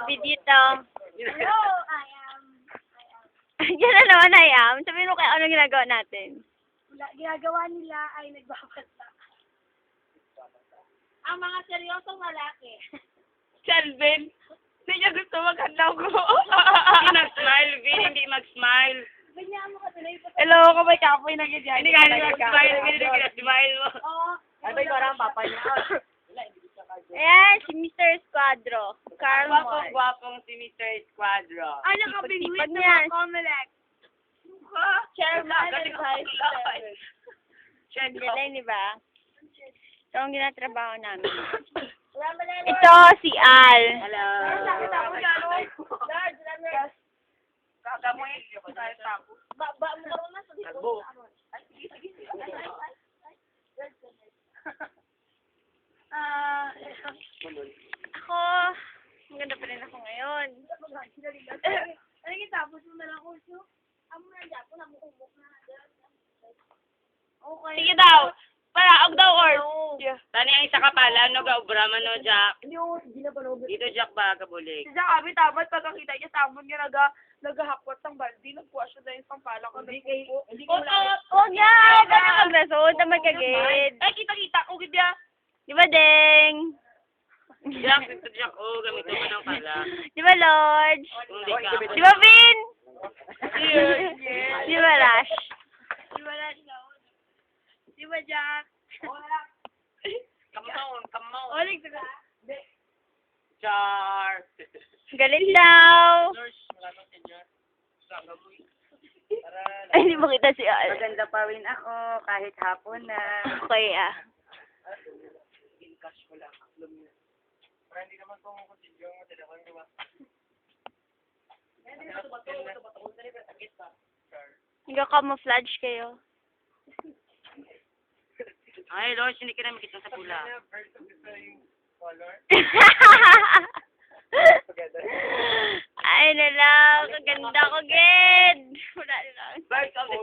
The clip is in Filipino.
Video to. Hello, I am. Yan na naman, Ayam. Sabihin mo kaya ano ginagawa natin. Ginagawa nila ay nagbabasa. Ang mga seryosong lalaki. Shelvin, hindi niya gusto maghandaw ko. Hindi nag-smile, Vin, hindi mag-smile. Ganyan mo ka tuloy. Hello, kamay kapoy na ganyan. Hindi ka nag-smile, hindi ka nag-smile mo. Oo. Ano ba yung papa niya? Ayan, si Mr. Esquadro. Carl Moore. Gwapong si Mr. Esquadro. Ano ka bingwit Sipag ng niya. mga Comelec? Chairman Galing and ako Vice kulay. President. Galing, di ba? Ito ang ginatrabaho namin. Wala mo na Ito, si Al. Hello. Sakit ako sa ano? Lord, Lord. Kagamoy, tayo tapo. Ba mo ka na sa dito. Tagbo. Ay, sige. Ako, maganda pa rin ako ngayon. Ano yung tapos mo na lang kurso? Amo na dyan, kung namukumok na. Okay. Sige daw. Paraog daw or. Tani ang isa ka pala, no ga Brahma no Jack. Dito Jack ba kabulig? Si Jack Abi tapos pagkakita niya sa amon niya nagahakwat ng baldi, nagkuha siya dahil pang pala ko. Hindi ko Huwag nga! Huwag ka na maglasod na magkagid. Ay, kita ko gid ya. Di ba, Deng? Jack, dito Jack, oh, gamito mo ng pala. Di ba, Lodge? Kung di ka. Di ba, Vin? Di ba, Lash? Di ba lang ikaw? Di ba, Jack? Kamaon. Olig ka. Char. Galit daw. Ay, hindi mo kita si Al. Maganda pa rin ako kahit hapon na. Okay, ah. Nagka-camouflage kayo. Ay, Lord, hindi ka na makita sa pula. Ay, nalang. Kaganda ko, Ged. Wala na lang. Birds of the